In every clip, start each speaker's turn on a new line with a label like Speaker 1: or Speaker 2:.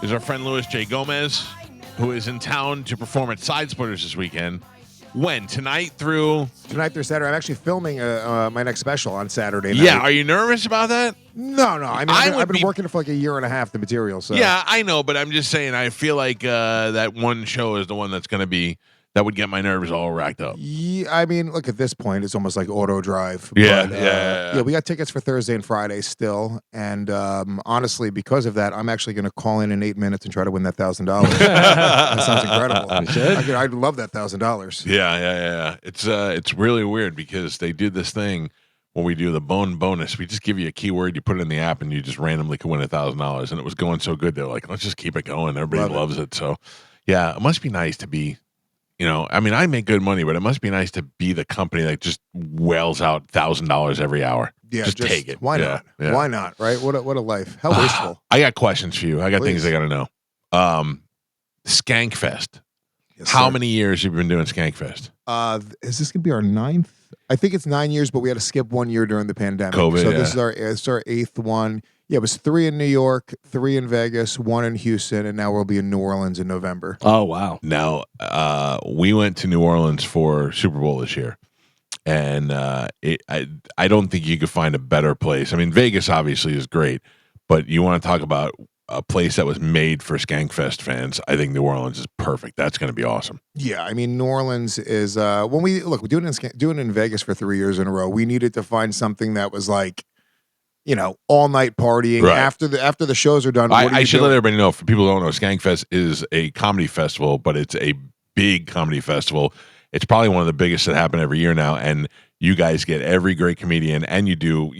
Speaker 1: is our friend Louis J. Gomez, who is in town to perform at Side Splitters this weekend. When? Tonight through
Speaker 2: Saturday. I'm actually filming my next special on Saturday night.
Speaker 1: Yeah, are you nervous about that?
Speaker 2: No. I mean, I've been working for like a year and a half, the material. So
Speaker 1: yeah, I know, but I'm just saying, I feel like that one show is the one that's going to be, that would get my nerves all racked up.
Speaker 2: Yeah, I mean, look, at this point, it's almost like auto drive.
Speaker 1: Yeah,
Speaker 2: but,
Speaker 1: yeah.
Speaker 2: We got tickets for Thursday and Friday still. And honestly, because of that, I'm actually going to call in 8 minutes and try to win that $1,000. That sounds incredible. I'd love that $1,000.
Speaker 1: Yeah. It's really weird because they do this thing when we do the bonus. We just give you a keyword, you put it in the app, and you just randomly can win $1,000. And it was going so good, they're like, let's just keep it going. Everybody loves it. So, yeah, it must be nice to be. I mean, I make good money, but it must be nice to be the company that just whales out $1,000 every hour.
Speaker 2: Yeah,
Speaker 1: just take it.
Speaker 2: Why not?
Speaker 1: Yeah.
Speaker 2: Why not? Right? What a life. How wasteful.
Speaker 1: I got questions for you. I got things I got to know. Skankfest.
Speaker 2: Yes,
Speaker 1: How
Speaker 2: sir.
Speaker 1: many years have you been doing Skankfest?
Speaker 2: Is this gonna be our 9th? I think it's 9 years, but we had to skip 1 year during the pandemic.
Speaker 1: COVID,
Speaker 2: so
Speaker 1: yeah.
Speaker 2: this is our 8th one. Yeah, it was 3 in New York, 3 in Vegas, 1 in Houston, and now we'll be in New Orleans in November.
Speaker 3: Oh, wow.
Speaker 1: Now, we went to New Orleans for Super Bowl this year, and I don't think you could find a better place. I mean, Vegas obviously is great, but you want to talk about a place that was made for Skankfest fans. I think New Orleans is perfect. That's going to be awesome.
Speaker 2: Yeah, I mean, New Orleans is when we doing it in Vegas for 3 years in a row. We needed to find something that was like, all night partying.
Speaker 1: Right.
Speaker 2: After the shows are done.
Speaker 1: I should let everybody know, for people who don't know, Skankfest is a comedy festival, but it's a big comedy festival. It's probably one of the biggest that happen every year now, and you guys get every great comedian, and you do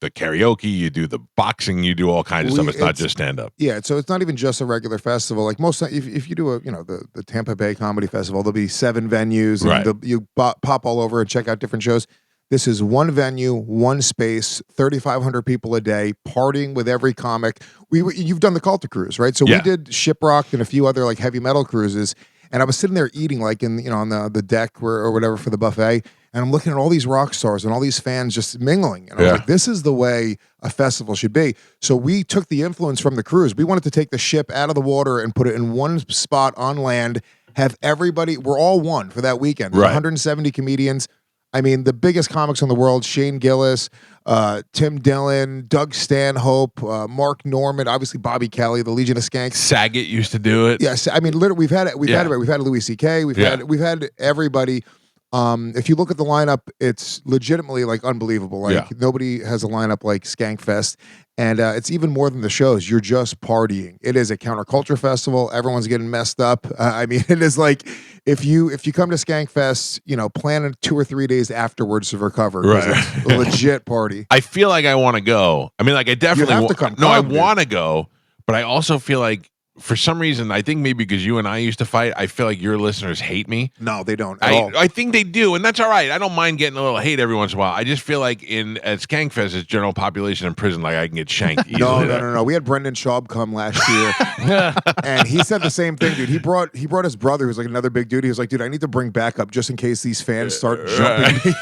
Speaker 1: the karaoke, you do the boxing, you do all kinds of stuff. It's not just stand up.
Speaker 2: Yeah, so it's not even just a regular festival. Like most, if you do the Tampa Bay Comedy Festival, there'll be 7 venues, and
Speaker 1: Right.
Speaker 2: you pop all over and check out different shows. This is one venue, one space, 3,500 people a day, partying with every comic. You've done the Calta cruise, right? So
Speaker 1: Yeah.
Speaker 2: we did Shiprocked and a few other like heavy metal cruises, and I was sitting there eating like on the deck or whatever for the buffet, and I'm looking at all these rock stars and all these fans just mingling, and I was like, this is the way a festival should be. So we took the influence from the cruise. We wanted to take the ship out of the water and put it in one spot on land. Have everybody, we're all one for that weekend. There's
Speaker 1: Right.
Speaker 2: 170 comedians. I mean, the biggest comics in the world: Shane Gillis, Tim Dillon, Doug Stanhope, Mark Norman, obviously Bobby Kelly, the Legion of Skanks.
Speaker 1: Saget used to do it.
Speaker 2: Yes, I mean, literally, we've had Louis C.K., we've had everybody. If you look at the lineup, it's legitimately like unbelievable. Like nobody has a lineup like Skankfest, and it's even more than the shows. You're just partying. It is a counterculture festival. Everyone's getting messed up. I mean, it is like if you come to Skankfest, plan 2 or 3 days afterwards to recover.
Speaker 1: Right.
Speaker 2: It's a legit party.
Speaker 1: I feel like I want to go. I mean, like I definitely
Speaker 2: have to come.
Speaker 1: No, I
Speaker 2: Come, dude.
Speaker 1: want to go, but I also feel like, for some reason, I think maybe because you and I used to fight, I feel like your listeners hate me.
Speaker 2: No, they don't at all.
Speaker 1: I think they do, and that's all right. I don't mind getting a little hate every once in a while. I just feel like at Skankfest, it's general population in prison, like I can get shanked easily.
Speaker 2: No. We had Brendan Schaub come last year, and he said the same thing, dude. He brought his brother, who's like another big dude. He was like, dude, I need to bring backup just in case these fans start jumping me.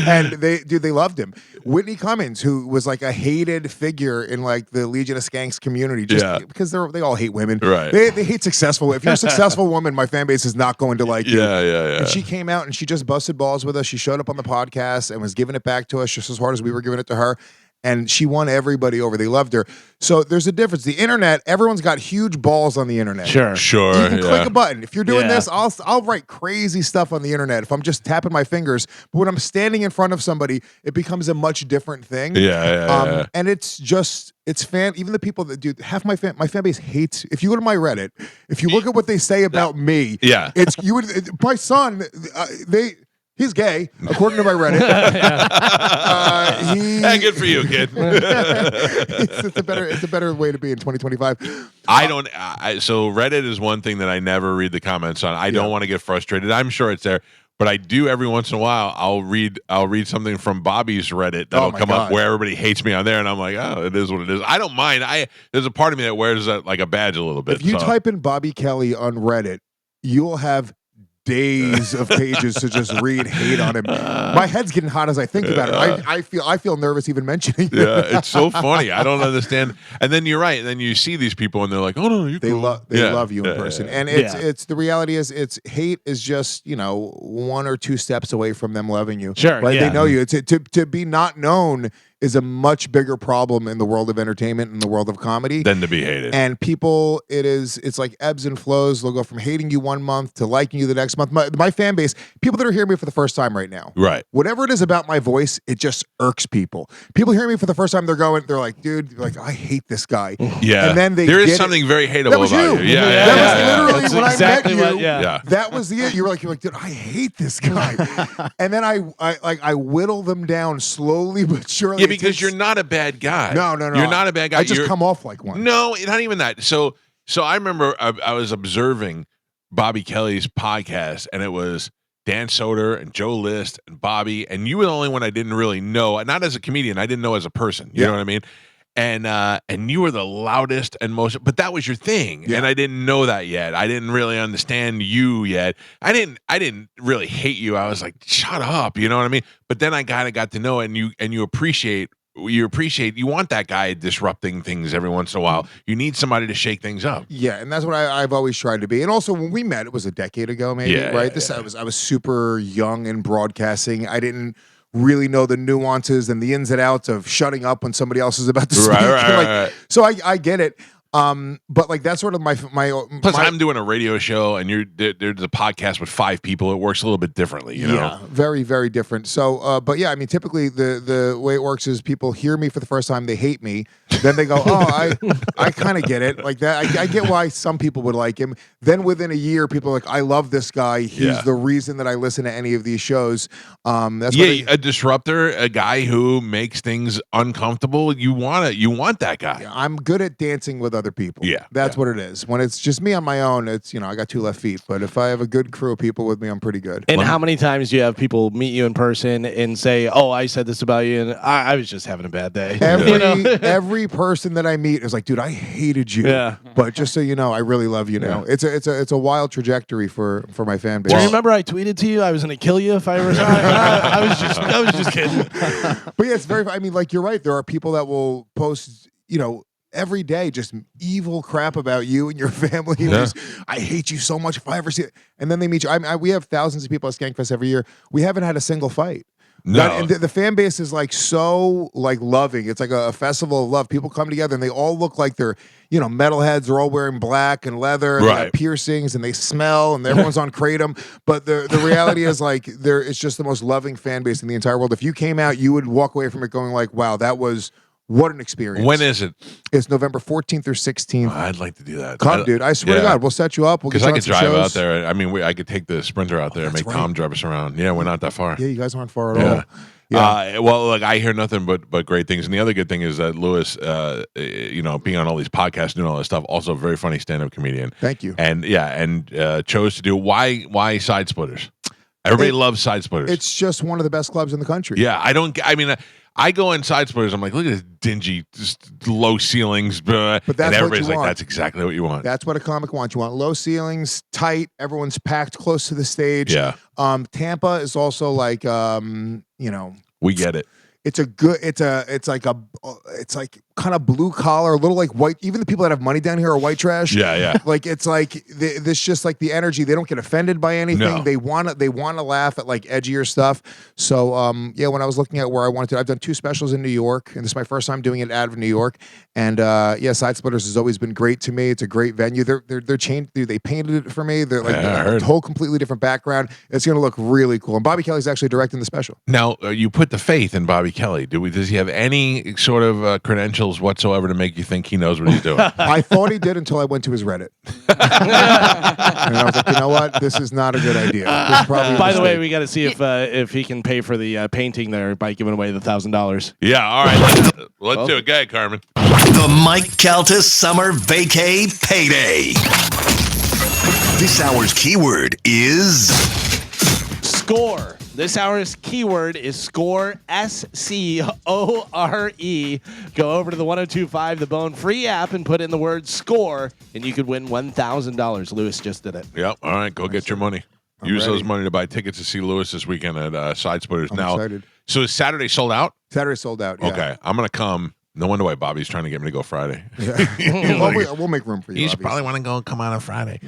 Speaker 2: And they loved him. Whitney Cummings, who was like a hated figure in like the Legion of Skanks community, just because they all hate women.
Speaker 1: Right.
Speaker 2: They hate successful. If you're a successful woman, my fan base is not going to like you.
Speaker 1: Yeah.
Speaker 2: And she came out and she just busted balls with us. She showed up on the podcast and was giving it back to us just as hard as we were giving it to her. And she won everybody over. They loved her. So there's a difference. The internet, everyone's got huge balls on the internet.
Speaker 3: Sure.
Speaker 2: You can click a button. If you're doing this, I'll write crazy stuff on the internet if I'm just tapping my fingers. But when I'm standing in front of somebody, it becomes a much different thing.
Speaker 1: Yeah.
Speaker 2: And it's even the people that do half my fan base hates. If you go to my Reddit, if you look at what they say about me, my son, he's gay, according to my Reddit.
Speaker 1: Good for you, kid.
Speaker 2: it's a better way to be in 2025.
Speaker 1: So Reddit is one thing that I never read the comments on. I don't want to get frustrated. I'm sure it's there, but I do every once in a while. I'll read something from Bobby's Reddit that'll come up where everybody hates me on there, and I'm like, oh, it is what it is. I don't mind. There's a part of me that wears that like a badge a little bit.
Speaker 2: If you type in Bobby Kelly on Reddit, you'll have days of pages to just read hate on him. My head's getting hot as I think about it. I feel nervous even mentioning it.
Speaker 1: Yeah, it's so funny. I don't understand. And then you're right. And then you see these people and they're like, "Oh no, you're cool."
Speaker 2: They love you in person. And it's the reality is hate is just, one or two steps away from them loving you.
Speaker 3: Sure.
Speaker 2: Right? They know you. To be not known is a much bigger problem in the world of entertainment and the world of comedy
Speaker 1: than to be hated.
Speaker 2: And people, it's like ebbs and flows. They'll go from hating you one month to liking you the next month. My fan base, people that are hearing me for the first time right now,
Speaker 1: right?
Speaker 2: Whatever it is about my voice, it just irks people. People hearing me for the first time, they're like, dude, I hate this guy.
Speaker 1: Yeah,
Speaker 2: and then
Speaker 1: there is something very hateable about you. Yeah,
Speaker 2: that was literally when
Speaker 3: exactly
Speaker 2: I met you.
Speaker 3: Yeah.
Speaker 2: That was the it. You're like, dude, I hate this guy. And then I whittle them down slowly but surely.
Speaker 1: Yeah, because you're not a bad guy.
Speaker 2: No.
Speaker 1: You're not a bad guy.
Speaker 2: I just come off like one.
Speaker 1: No, not even that. So I remember I was observing Bobby Kelly's podcast, and it was Dan Soder and Joe List and Bobby, and you were the only one I didn't really know. Not as a comedian, I didn't know as a person. You know what I mean? And you were the loudest and most, but that was your thing, and I didn't know that yet. I didn't really understand you yet. I didn't really hate you. I was like, shut up, you know what I mean? But then I kind of got to know it, and you appreciate. You want that guy disrupting things every once in a while. You need somebody to shake things up.
Speaker 2: Yeah, and that's what I've always tried to be. And also, when we met, it was a decade ago, maybe, right? I was super young in broadcasting. I didn't really know the nuances and the ins and outs of shutting up when somebody else is about to speak.
Speaker 1: Right.
Speaker 2: So I get it. But that's sort of my
Speaker 1: plus I'm doing a radio show and there's a podcast with 5 people. It works a little bit differently, you know?
Speaker 2: Very, very different. So, but yeah, I mean, typically the way it works is people hear me for the first time, they hate me. Then they go, oh, I kind of get it. Like that. I get why some people would like him. Then within a year, people are like, I love this guy. He's the reason that I listen to any of these shows. That's
Speaker 1: a disruptor, a guy who makes things uncomfortable. You want that guy.
Speaker 2: Yeah, I'm good at dancing with other people.
Speaker 1: Yeah.
Speaker 2: That's what it is. When it's just me on my own, it's, I got 2 left feet. But if I have a good crew of people with me, I'm pretty good.
Speaker 3: And how many times do you have people meet you in person and say, oh, I said this about you, and I was just having a bad day?
Speaker 2: Every person that I meet is like, dude, I hated you.
Speaker 3: Yeah.
Speaker 2: But just so you know, I really love you now. It's a wild trajectory for my fan base.
Speaker 3: Do you remember I tweeted to you I was going to kill you if I ever saw it? I was just kidding.
Speaker 2: But yeah, it's very, I mean, like, you're right. There are people that will post, every day just evil crap about you and your family. Just, I hate you so much if I ever see it. And then they meet you. We have thousands of people at Skankfest every year. We haven't had a single fight.
Speaker 1: No.
Speaker 2: And the fan base is like so loving. It's like a festival of love. People come together and they all look like they're, metalheads. They're all wearing black and leather and they have piercings and they smell and everyone's on kratom. But the reality is like it's just the most loving fan base in the entire world. If you came out, you would walk away from it going like, wow, what an experience.
Speaker 1: When is it?
Speaker 2: It's November 14th or 16th.
Speaker 1: I'd like to do that.
Speaker 2: Come, dude. I swear to God, we'll set you up.
Speaker 1: Because I could drive out there. I mean, I could take the Sprinter out there and make Tom drive us around. Yeah, we're not that far.
Speaker 2: Yeah, you guys aren't far at all.
Speaker 1: Yeah. Well, look, I hear nothing but great things. And the other good thing is that Lewis, being on all these podcasts, doing all this stuff, also a very funny stand-up comedian.
Speaker 2: Thank you.
Speaker 1: And chose to do why Side Splitters? Everybody loves Side Splitters.
Speaker 2: It's just one of the best clubs in the country.
Speaker 1: Yeah, I go in Side Splitters. I'm like, look at this dingy, just low ceilings. But
Speaker 2: that's
Speaker 1: and everybody's
Speaker 2: what you
Speaker 1: like,
Speaker 2: want.
Speaker 1: that's exactly what you want.
Speaker 2: That's what a comic wants. You want low ceilings, tight. Everyone's packed close to the stage.
Speaker 1: Yeah.
Speaker 2: Tampa is also like,
Speaker 1: we get it.
Speaker 2: It's like kind of blue collar, a little like white. Even the people that have money down here are white trash.
Speaker 1: Yeah.
Speaker 2: Like it's like this just like the energy. They don't get offended by anything.
Speaker 1: No.
Speaker 2: They want to laugh at like edgier stuff. So when I was looking at where I wanted to, I've done 2 specials in New York, and this is my first time doing it out of New York. And Side Splitters has always been great to me. It's a great venue. They're changed. They painted it for me. They're like a whole completely different background. It's gonna look really cool. And Bobby Kelly's actually directing the special.
Speaker 1: Now you put the faith in Bobby Kelly. Does he have any sort of credentials whatsoever to make you think he knows what he's doing?
Speaker 2: I thought he did until I went to his Reddit. And I was like, you know what? This is not a good idea.
Speaker 3: By the way, we got to see if he can pay for the painting there by giving away the $1,000.
Speaker 1: Yeah, all right. Let's do it. Go ahead, Carmen.
Speaker 4: The Mike Calta Summer Vacay Payday. This hour's keyword is...
Speaker 3: Score. This hour's keyword is score, SCORE. Go over to the 102.5 The Bone free app and put in the word score, and you could win $1,000. Lewis just did it.
Speaker 1: Yep. All right. Go get your money. Use those money to buy tickets to see Lewis this weekend at Side Splitters.
Speaker 2: I'm
Speaker 1: now,
Speaker 2: excited.
Speaker 1: So is Saturday sold out?
Speaker 2: Saturday sold out. Yeah.
Speaker 1: Okay, I'm gonna come. No wonder why Bobby's trying to get me to go Friday.
Speaker 2: Yeah. We'll make room for you.
Speaker 1: You should probably want to go and come out on Friday.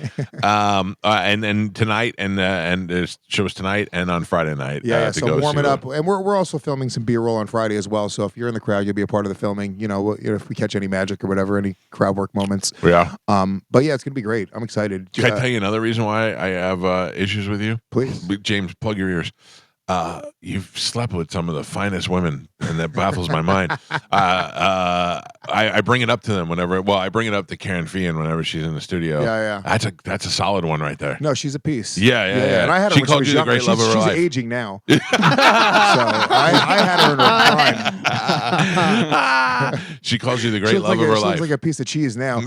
Speaker 1: And tonight, and there's shows tonight and on Friday night.
Speaker 2: So warm it up, and we're also filming some B-roll on Friday as well. So if you're in the crowd, you'll be a part of the filming. If we catch any magic or whatever, any crowd work moments.
Speaker 1: Yeah.
Speaker 2: But yeah, it's gonna be great. I'm excited.
Speaker 1: Can I tell you another reason why I have issues with you?
Speaker 2: Please,
Speaker 1: James, plug your ears. You've slept with some of the finest women, and that baffles my mind. I bring it up to them whenever. Well, I bring it up to Karen Fian whenever she's in the studio.
Speaker 2: Yeah.
Speaker 1: That's a solid one right there.
Speaker 2: No, she's a piece.
Speaker 1: Yeah.
Speaker 2: And I had her
Speaker 1: she
Speaker 2: when
Speaker 1: called
Speaker 2: she was
Speaker 1: you the great love of her
Speaker 2: She's
Speaker 1: life.
Speaker 2: aging now, so I had her in her prime.
Speaker 1: She calls you the great love of her life.
Speaker 2: She looks like a piece of cheese now.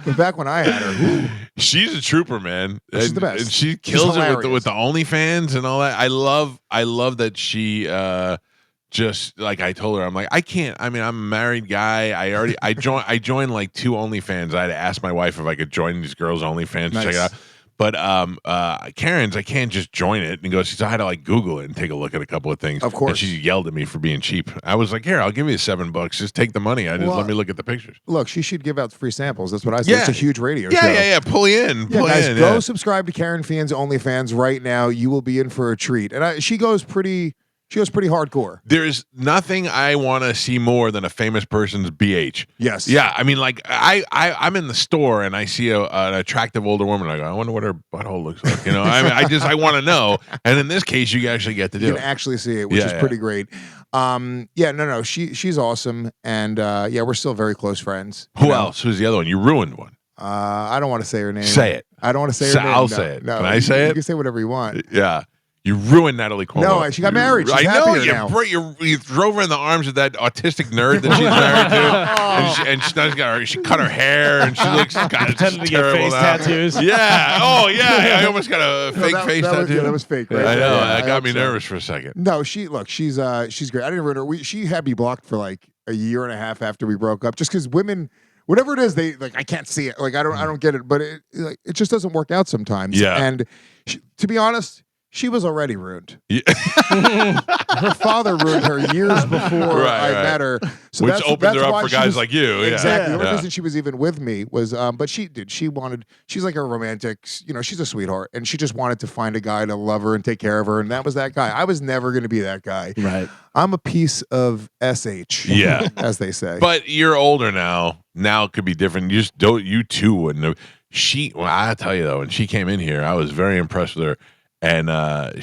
Speaker 2: But back when I had her,
Speaker 1: she's a trooper, man.
Speaker 2: She's the best.
Speaker 1: And she kills it with the
Speaker 2: hilarious.
Speaker 1: OnlyFans and all that. I love that she just like I told her, I'm like, I can't. I mean, I'm a married guy. I joined like 2 OnlyFans. I had to ask my wife if I could join these girls' OnlyFans to check it out. But Karen's, I can't just join it and go. She said I had to like Google it and take a look at a couple of things.
Speaker 2: Of course,
Speaker 1: and she yelled at me for being cheap. I was like, here, I'll give you $7. Just take the money. Let me look at the pictures.
Speaker 2: Look, she should give out free samples. That's what I say. It's a huge radio show.
Speaker 1: Yeah. Pull in.
Speaker 2: Go subscribe to Karen Fian's OnlyFans right now. You will be in for a treat. And she goes pretty hardcore.
Speaker 1: There's nothing I want to see more than a famous person's BH.
Speaker 2: Yes.
Speaker 1: Yeah. I mean, like I'm in the store and I see an attractive older woman. I go, I wonder what her butthole looks like. I want to know. And in this case, you actually get to do it.
Speaker 2: You can actually see it, which is pretty great. No. She's awesome. And we're still very close friends.
Speaker 1: Who else? Who's the other one? You ruined one.
Speaker 2: I don't want to say her name.
Speaker 1: Say it.
Speaker 2: I don't want to say her name.
Speaker 1: I'll say it.
Speaker 2: No,
Speaker 1: Can I say it?
Speaker 2: You can say whatever you want.
Speaker 1: Yeah. You ruined Natalie Cuomo.
Speaker 2: No, she got married. She's
Speaker 1: I know.
Speaker 2: happier
Speaker 1: You drove her in the arms of that autistic nerd that she's married to, and she cut her hair, and she looks
Speaker 3: pretending to get face tattoos.
Speaker 1: Yeah. Oh, yeah. I almost got a fake face tattoo.
Speaker 2: That was fake. Right?
Speaker 1: I know.
Speaker 2: Yeah,
Speaker 1: that got me nervous for a second.
Speaker 2: No, she's great. I didn't ruin her. She had me blocked for like a year and a half after we broke up, just because women. Whatever it is, they like. I can't see it. Like I don't get it. But it just doesn't work out sometimes.
Speaker 1: Yeah.
Speaker 2: And to be honest, she was already ruined.
Speaker 1: Yeah.
Speaker 2: Her father ruined her years before I met her. So
Speaker 1: which opened her up for guys like you.
Speaker 2: Exactly.
Speaker 1: Yeah.
Speaker 2: The only reason she was even with me was, but she's like a romantic, she's a sweetheart, and she just wanted to find a guy to love her and take care of her, and that was that guy. I was never going to be that guy.
Speaker 3: Right.
Speaker 2: I'm a piece of SH.
Speaker 1: Yeah.
Speaker 2: As they say.
Speaker 1: But you're older now. Now it could be different. You too wouldn't have. I tell you though, when she came in here, I was very impressed with her. And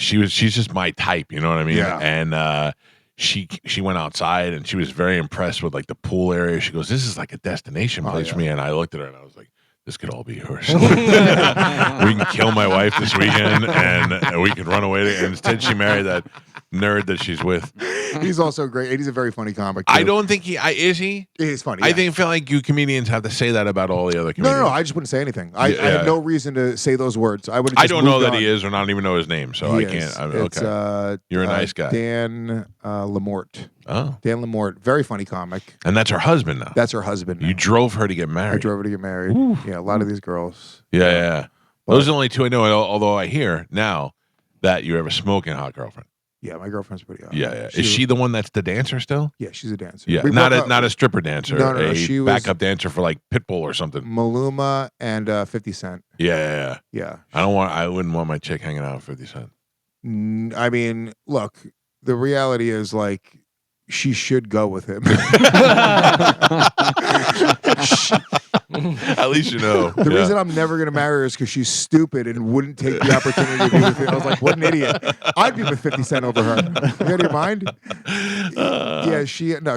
Speaker 1: she's just my type, you know what I mean?
Speaker 2: Yeah.
Speaker 1: And she went outside and she was very impressed with like the pool area. She goes, "This is like a destination place for me." And I looked at her and I was like, "This could all be yours. We can kill my wife this weekend and we can run away." And instead, she married that nerd that she's with.
Speaker 2: He's also great. And he's a very funny comic, too.
Speaker 1: I don't think is he?
Speaker 2: He's funny.
Speaker 1: I feel like you comedians have to say that about all the other comedians.
Speaker 2: No. I just wouldn't say anything. I have no reason to say those words. I
Speaker 1: don't know that he is, or not even know his name, so I can't. Okay. You're a nice guy.
Speaker 2: Dan Lamort.
Speaker 1: Oh.
Speaker 2: Dan Lamort. Very funny comic.
Speaker 1: And that's her husband now.
Speaker 2: That's her husband now.
Speaker 1: You drove her to get married.
Speaker 2: I drove her to get married. Ooh. Yeah, a lot of these girls.
Speaker 1: Yeah. Those are the only 2 I know, although I hear now that you have a smoking hot girlfriend.
Speaker 2: Yeah, my girlfriend's pretty hot.
Speaker 1: Yeah. Is she the one that's the dancer still?
Speaker 2: Yeah, she's a dancer.
Speaker 1: Yeah, not a stripper dancer.
Speaker 2: No. She was
Speaker 1: backup dancer for like Pitbull or something.
Speaker 2: Maluma and 50 Cent.
Speaker 1: Yeah.
Speaker 2: Yeah.
Speaker 1: I wouldn't want my chick hanging out with 50 Cent.
Speaker 2: I mean, look, the reality is like she should go with him.
Speaker 1: At least you know.
Speaker 2: The reason I'm never going to marry her is because she's stupid and wouldn't take the opportunity to be with him. I was like, what an idiot. I'd be with 50 Cent over her. You out of your mind?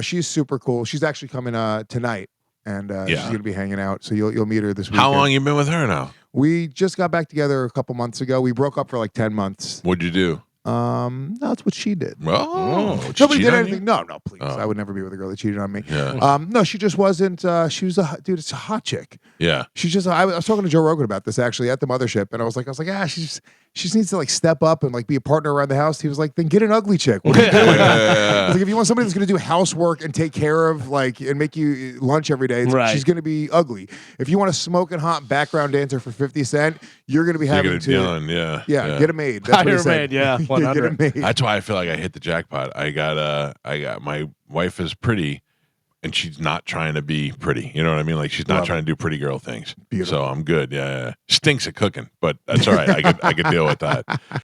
Speaker 2: She's super cool. She's actually coming tonight, and she's going to be hanging out. So you'll meet her this weekend.
Speaker 1: How long you been with her now?
Speaker 2: We just got back together a couple months ago. We broke up for like 10 months.
Speaker 1: What'd you do?
Speaker 2: No, that's what she did.
Speaker 1: Nobody
Speaker 2: did anything. No, please. I would never be with a girl that cheated on me.
Speaker 1: Yeah.
Speaker 2: No, she just wasn't. She was it's a hot chick.
Speaker 1: Yeah.
Speaker 2: She's just. I was talking to Joe Rogan about this actually at the mothership, and I was like, she's she just needs to like step up and like be a partner around the house. He was like, then get an ugly chick. What are you doing? Like, if you want somebody that's going to do housework and take care of like and make you lunch every day, she's going to be ugly. If you want a smoking hot background dancer for 50 cent, you're going to be having to get a maid. That's
Speaker 3: hire a maid. Yeah,
Speaker 2: get a maid.
Speaker 1: That's why I feel like I hit the jackpot. I got my wife is pretty. And she's not trying to be pretty. You know what I mean? Like, she's not trying to do pretty girl things. Beautiful. So I'm good. Yeah. Stinks at cooking, but that's all right. I could deal with that.